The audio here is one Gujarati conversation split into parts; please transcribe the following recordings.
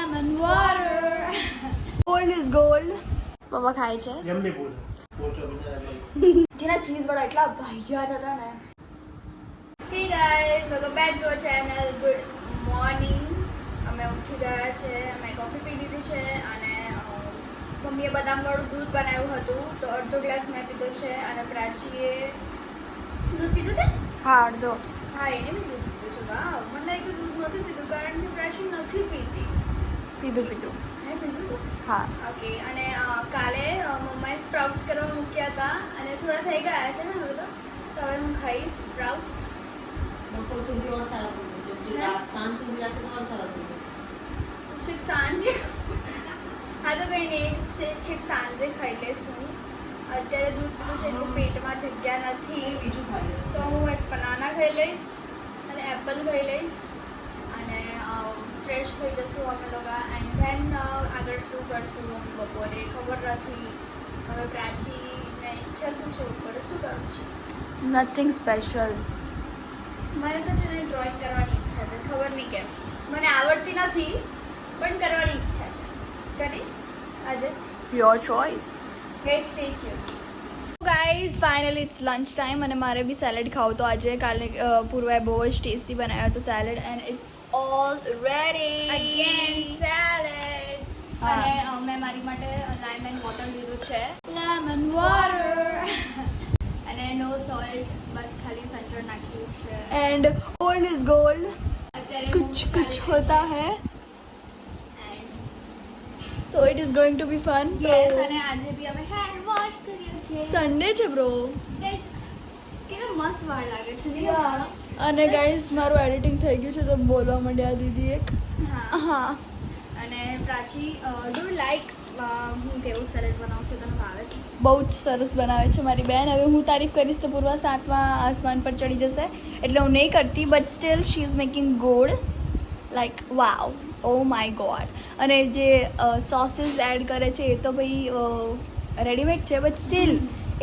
lemon water. Gold is gold. પપ્પા ખાય છે જમ્મી બોલ પોસ્ટ જેના ચીઝ વાળા એટલા ભાઈયાત હતા ને. Hey guys, welcome back to our channel. Good morning. અમે ઉઠી ગયા છે, અમે કોફી પી લીધી છે અને મમ્મીએ બદામવાળું દૂધ બનાવ્યું હતું તો અડધો ગ્લાસ મેં પીધો છે અને પ્રાચીએ દૂધ પીધું છે. હા, અડધો. હા, એને બી દૂધ પીધું છે. વાવ, મને લાગ્યું દૂધ નહોતું પીધું કારણ કે પ્રાચી નથી પીતી. પીધું. હે, પીધું? હા. ઓકે, અને કાલે મમ્માએ સ્પ્રાઉટ્સ કરવા મૂક્યા હતા અને થોડા થઈ ગયા છે ને હવે તો હવે હું ખાઈશ સ્પ્રાઉટ્સ. બપોર સુધી ઓર સારા થઈ જશે. સાંજ સુધી રાખે તો ઓર સારા થઈ જશે. છેક સાંજે હા તો કંઈ નહીં, છેક સાંજે ખાઈ લઈશું. અત્યારે દૂધ પીધું છે એટલું પેટમાં જગ્યા નથી બીજું ખાઈ લો. તો હું એક બનાના ખાઈ લઈશ અને એપલ ખાઈ લઈશ અને ફ્રેશ થઈ જશું અમે લોકો એન્ડ ધેન આગળ શું કરશું બપોરે ખબર નથી. હવે પ્રાચીને ઈચ્છા શું છે બપોરે શું કરવું છે? Nothing special. મારે તો છે ને ડ્રોઈંગ કરવાની ઈચ્છા છે, ખબર નહીં કેમ મને આવડતી નથી પણ કરવાની ઈચ્છા છે. કરી આજે your choice. Guys stay tuned. Guys finally it's lunch time અને મારે બી સેલેડ ખાવું તો આજે કાલે પૂર્વાએ બહુ જ ટેસ્ટી બનાવ્યો હતો salad and it's all ready again salad. અને મેં મારી માટે લાઇમન વોટર લીધું છે, લેમન વોટર અને નો સોલ્ટ, બસ ખાલી સંચળ નાખ્યું છે. And old is gold. અત્યારે કુછ હોતા હૈ. So it is going to be fun. Yes, અને આજે બી અમે હેન્ડ વોશ કર્યો છે. સન્ડે છે બ્રો. ગાઈસ કેવા મસ્ત વાળ લાગે છે ને. અને ગાઈસ મારું એડિટિંગ થઈ ગયું છે તો બોલવા માંડ્યા દીદી એક. હા. અને પ્રાચી ડુ લાઈક હું કેવું સેલેડ બનાવું છું, તને ભાવે છે? બહુ જ સરસ બનાવે છે મારી બેન. હવે હું તારીફ કરીશ તો પૂર્વા 7મા આસમાન પર ચડી જશે એટલે હું નહીં કરતી but still she is making good like wow. Oh my God. અને જે સોસીસ એડ કરે છે એ તો ભાઈ રેડીમેડ છે બટ સ્ટીલ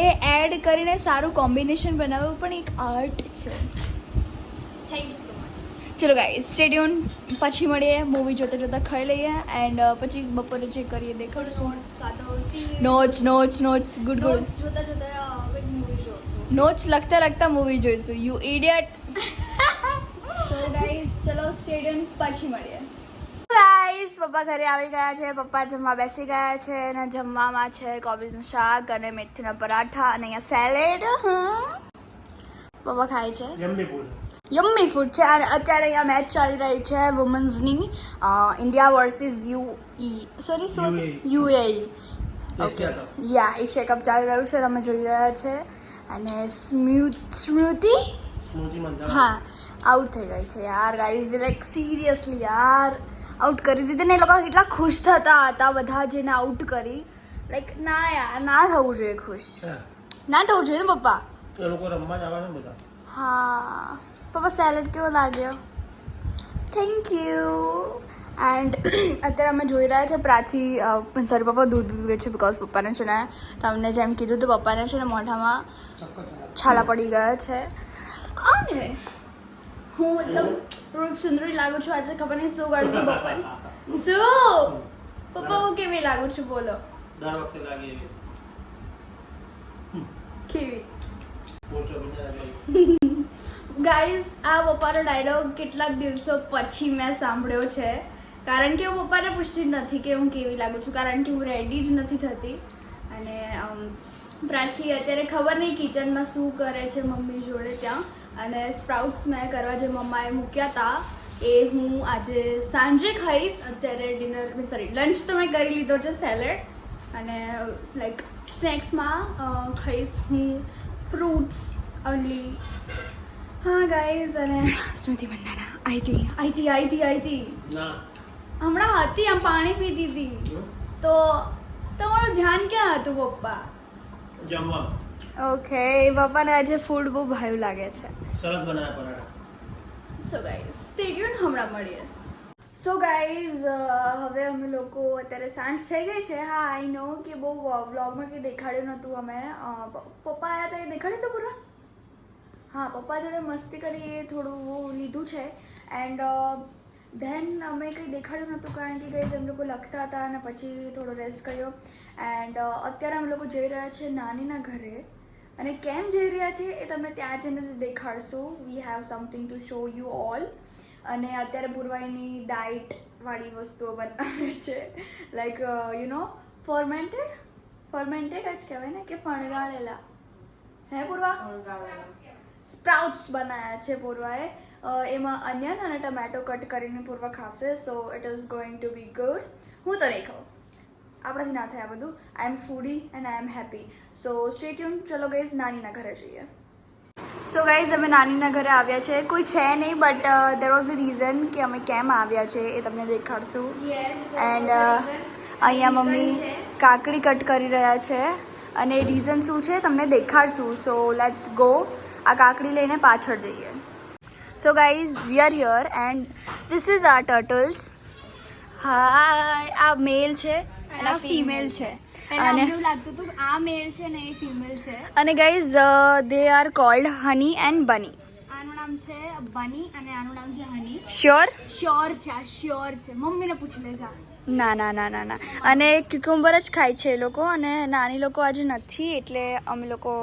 એ એડ કરીને સારું કોમ્બિનેશન બનાવવું પણ એક આર્ટ છે. Thank you so much. ચલો ગાઈસ સ્ટે ટ્યુન. પછી મળીએ, મૂવી જોતા જોતા ખાઈ લઈએ એન્ડ પછી બપોરે જે કરીએ દેખાડશું. નોટ્સ ગુડ જોતા જોતા મૂવી જોઈશું. નોટ્સ લખતા મૂવી જોઈશું. You idiot. સો ગાઈસ ચલો સ્ટે ટ્યુન, પછી મળીએ. ગાઈસ પપ્પા ઘરે આવી ગયા છે, પપ્પા જમવા બેસી ગયા છે અને જમવામાં છે કોબીજનું શાક અને મેથીના પરાઠા અને અહીંયા સેલેડ. પપ્પા ખાય છે જમ્મી બોલ યમ્મી ફૂડ છે. અને અત્યારે અહીંયા મેચ ચાલી રહી છે વુમન્સની, India versus UAE. Okay yeah Asia Cup ચાલી રહ્યું છે અમે જોઈ રહ્યા છે અને સ્મૃતિ હા આઉટ થઈ ગઈ છે યાર. ગાઈઝ લાઈક સિરિયસલી યાર આઉટ કરી દીધી ને એ લોકો કેટલા ખુશ થતા હતા બધા જેને આઉટ કરી. લાઈક ના યાર ના થવું જોઈએ ખુશ, ના થવું જોઈએ ને પપ્પા. એ લોકો રમવા જ આવે છે બધા. હા પપ્પા સેલેડ કેવો લાગ્યો? Thank you. એન્ડ અત્યારે અમે જોઈ રહ્યા છે પ્રાચી સોરી પપ્પા દૂધ પીવે છે બિકોઝ પપ્પાને છે ને તમને જેમ કીધું તો પપ્પાને છે ને મોઢામાં છાલા પડી ગયા છે અને હું એકદમ રૂપ સુંદરી લાગુ છું આજે. ખબર નહીં શું કરશું પપ્પાને. શું પપ્પા હું કેવી લાગુ છું બોલો? દર વખતે લાગે એવી કેવી? પોસ્ટ ગાઈઝ આ પપ્પાનો ડાયલોગ કેટલાક દિવસો પછી મેં સાંભળ્યો છે કારણ કે હું પપ્પાને પૂછતી જ નથી કે હું કેવી લાગુ છું કારણ કે હું રેડી જ નથી થતી. અને પ્રાચી અત્યારે ખબર નહીં કિચનમાં શું કરે છે મમ્મી જોડે ત્યાં. અને સ્પ્રાઉટ્સ મેં કરવા જે મમ્માએ મૂક્યા હતા એ હું આજે સાંજે ખાઈશ. અત્યારે લંચ તો મેં કરી લીધો છે સેલેડ અને લાઈક સ્નેક્સમાં ખાઈશ હું ફ્રૂટ્સ ઓનલી. હા ગાઈઝ અને સ્મૃતિ બંધાના આઈતી ના હમણાં હતી આમ પાણી પીતી હતી તો તમારું ધ્યાન ક્યાં હતું પપ્પા? જમવા. ઓકે પપ્પાને આજે ફૂડ બહુ ભાવ્યું લાગે છે. સરસ બનાવ્યા પરાઠા. સો ગાઈઝ સ્ટે ટ્યુન, હમણાં મળીએ. સો ગાઈઝ હવે અમે લોકો અત્યારે સાંજ થઈ ગઈ છે. હા આઈ નો કે બહુ વ્લોગમાં કંઈ દેખાડ્યું નહોતું. અમે પપ્પા આવ્યા હતા એ દેખાડ્યું હતું પૂરા. હા પપ્પા જોડે મસ્તી કરી એ થોડું લીધું છે એન્ડ ધેન અમે કંઈ દેખાડ્યું નહોતું કારણ કે કંઈ અમે લોકો લખતા હતા અને પછી થોડો રેસ્ટ કર્યો એન્ડ અત્યારે અમે લોકો જઈ રહ્યા છીએ નાનીના ઘરે અને કેમ જઈ રહ્યા છીએ એ તમને ત્યાં જઈને દેખાડશું. We have something to show you all. અને અત્યારે પૂર્વાઈની ડાયટવાળી વસ્તુઓ બનાવે છે લાઈક યુ નો ફર્મેન્ટેડ જ કહેવાય ને કે ફણગાળેલા હે પૂર્વા સ્પ્રાઉટ્સ બનાવ્યા છે પૂર્વાએ. એમાં અનિયન અને ટમેટો કટ કરીને પૂર્વા ખાશે. So it is going to be good. હું તો નહીં ખાઉં, આપણાથી ના થાય આ બધું. I am foodie and I am happy. So stay tune. ચલો ગાઈઝ નાનીના ઘરે જઈએ. સો ગાઈઝ અમે નાનીના ઘરે આવ્યા છે. કોઈ છે નહીં but there was a reason કે અમે કેમ આવ્યા છે એ તમને દેખાડશું. એન્ડ અહીંયા મમ્મી કાકડી કટ કરી રહ્યા છે અને રીઝન શું છે તમને દેખાડશું. So let's go. આ કાકડી લઈને પાછળ જઈએ. So guys we are here and this is our turtles. Hi, આ મેલ છે અને આ ફિમેલ છે. અને એવું લાગતું હતું કે આ મેલ છે ને એ ફિમેલ છે. અને guys they are cold honey and બની. આનું નામ છે બની અને આનું નામ છે હની. શ્યોર? શ્યોર છે, આ શ્યોર છે. મમ્મીને પૂછી લેજા. ના ના ના ના ના. અને ક્યુકુમ્બર જ ખાય છે એ લોકો અને નાની લોકો આજે નથી એટલે અમે લોકો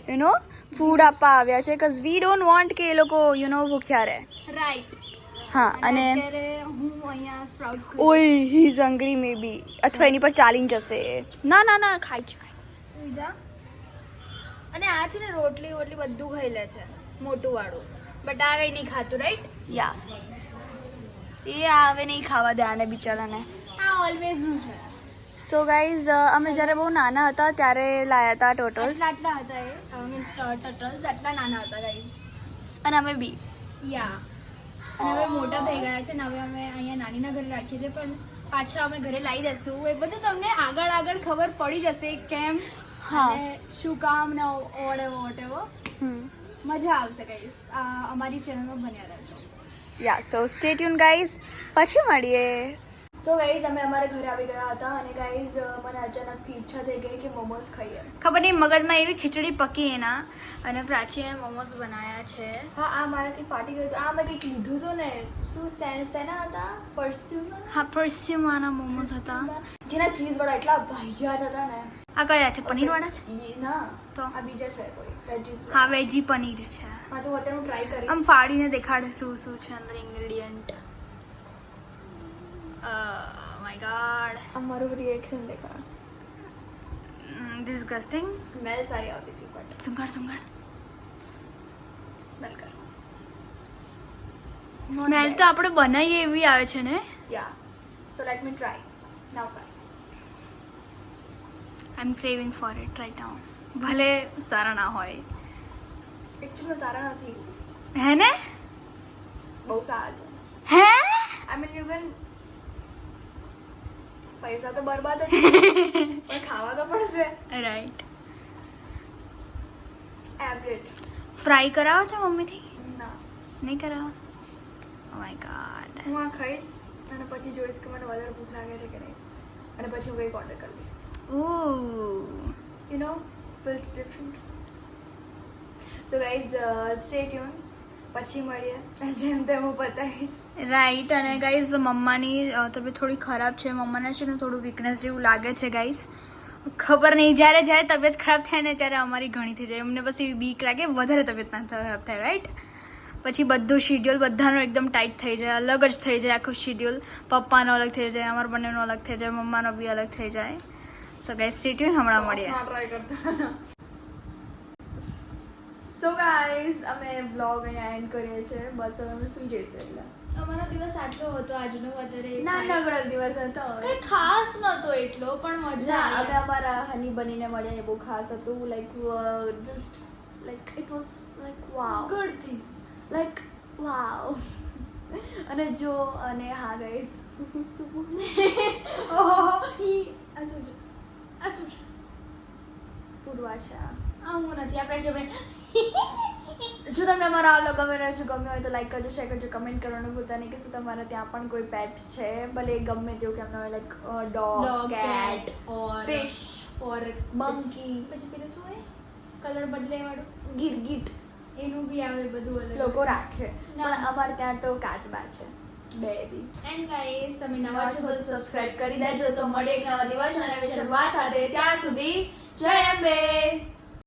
યુ નો ફૂડ આપવા આવ્યા છે બીકોઝ વી ડોન્ટ વોન્ટ કે એ લોકો યુ નો ભૂખ્યા રહે. રાઈટ. હા. અને અત્યારે હું અહીંયા સ્પ્રાઉટ્સ ઓય હી ઇઝ હંગ્રી મે બી. અથવા એની પર ચાલીને જશે. ના ના ના ખાય છે બીજા. અને આ છે ને રોટલી બધું ખાઈ લે છે મોટું વાળું. બટ આ કઈ નહીં ખાતું. રાઈટ. યા એ આવે નહીં ખાવા દે આને બિચારાને. આ ઓલવેઝ નું છે. સો ગાઈઝ અમે જ્યારે બહુ નાના હતા ત્યારે લાયા હતા ટોટલ્સ આટલા હતા એ મીન્સ ટર્ટલ્સ આટલા નાના હતા ગાઈઝ. અને અમે બી. યા. અને હવે મોટા થઈ ગયા છે ને હવે અમે અહીંયા નાનીના ઘરે રાખીએ છીએ પણ પાછા અમે ઘરે લાવી દઈશું. એ બધું તમને આગળ ખબર પડી જશે કેમ અને શું કામ ને વોટેવર. મજા આવશે ગાઈસ. અમારી ચેનલમાં બન્યા રહેજો. યા સો સ્ટે ટ્યુન ગાઈઝ. પછી મળીએ. સો ગાઈઝ અમે અમારા ઘરે આવી ગયા હતા અને ગાઈઝ મને અચાનકથી ઈચ્છા થઈ ગઈ કે મોમોઝ ખાઈએ. ખબર નહીં મગજમાં એવી ખીચડી પકી એના અને પ્રાચીએ મોમોઝ બનાવ્યા છે. હા આ મારાથી ફાટી ગયું હતું. આ મેં કંઈક લીધું હતું ને શું સેના હતા પરસ્યુમ. હા પરસ્યુમાના મોમોઝ હતા જેના ચીઝવાળા એટલા ભાઈયાત હતા ને. આ કયા છે પનીરવાળા છે? ના તો આ બીજા છે કોઈ વેજીસ. હા વેજી પનીર છે. હા તો અત્યારે હું ટ્રાય કરીશ. આમ ફાડીને દેખાડે શું શું છે અંદર ઇન્ગ્રેડિયન્ટ. My god. અમારું રિએક્શન દેખાડ. ડિસ્ગસ્ટિંગ. સ્મેલ સારી આવતી હતી બટ સુંગાડ સ્મેલ કર. સ્મેલ તો આપણે બનાવીએ એવી આવે છે ને. Ya so let me try now. Try. I am craving for it right now. ભલે સારા ના હોય. એકચ્યુઅલી સારા નથી. હે ને? બહુ સારા છે. હે? આઈ મીન ઇવન પૈસા તો બરબાદ જ પણ ખાવા તો પડશે. રાઈટ. એવરેજ. ફ્રાય કરાવો છો મમ્મીથી? ના નહીં કરાવો? ઓ માય ગોડ. હું આ ખાઈશ અને પછી જોઈશ કે મને વધારે ભૂખ લાગે છે કે નહીં અને પછી હું કંઈક ઓર્ડર કરી દઈશ. Oh. You know built different. So guys stay tune. પછી મળીએ જેમ તેમ હું બતાવીશ. રાઈટ. અને ગાઈઝ મમ્માની તબિયત થોડી ખરાબ છે. મમ્માને છે ને થોડું વીકનેસ જેવું લાગે છે ગાઈઝ. ખબર નહીં જ્યારે તબિયત ખરાબ થાય ને ત્યારે અમારી ઘણી થઈ જાય. અમને બસ એવી બીક લાગે વધારે તબિયત ના ખરાબ થાય. રાઈટ. પછી બધું શિડ્યુલ બધાનો એકદમ ટાઈટ થઈ જાય. અલગ જ થઈ જાય આખું શિડ્યુલ. પપ્પાનો અલગ થઈ જાય, અમારા બંનેનો અલગ થઈ જાય, મમ્માનો બી અલગ થઈ જાય. સો ગાઈઝ સ્ટે ટ્યુન. હમણાં મળીએ. ટ્રાય કરતા. સો ગાઈઝ અમે બ્લોગ અહીંયા એન્ડ કરીએ છીએ. બસ હવે અમે સુઈ જઈશું એટલે. અમારો દિવસ આટલો હતો આજનો. વધારે નાનકડો દિવસ હતો. કઈ ખાસ નતો એટલો પણ મજા ના આવી. હવે અમારા હની બનીને મળ્યા એ બહુ ખાસ હતું. Like just like it was like Vav. Good thing. Like વાવ. અને જો અને હા ગાઈઝ ઓહો ઈ આ શું છે? આ શું છે? પૂર્વા છે આ. આ હું નથી. આપણે જમે. જો તમને અમારા આ ગમે રહ્યો છે ગમ્યો હોય તો લાઈક કરજો, શેર કરજો, કમેન્ટ કરવાનું ભૂલતા નહીં કે શું તમારા ત્યાં પણ કોઈ પેટ છે ભલે ગમે તેવું કેમ હોય લાઈક ડોગ, કેટ, ઓર ફિશ, ઓર મંકી, પછી પેલું શું હોય કલર બદલે વાળું ગીરગીટ એનું બી આવે બધું અલગ. લોકો રાખે ના. પણ અમારે ત્યાં તો કાચબા છે. બેબી એન્ડ ગાઈસ તમે નવા છો તો સબસ્ક્રાઇબ કરી દેજો. તો મળીએ એક નવા દિવસ અને નવી શરૂઆત સાથે. ત્યાં સુધી જય અંબે.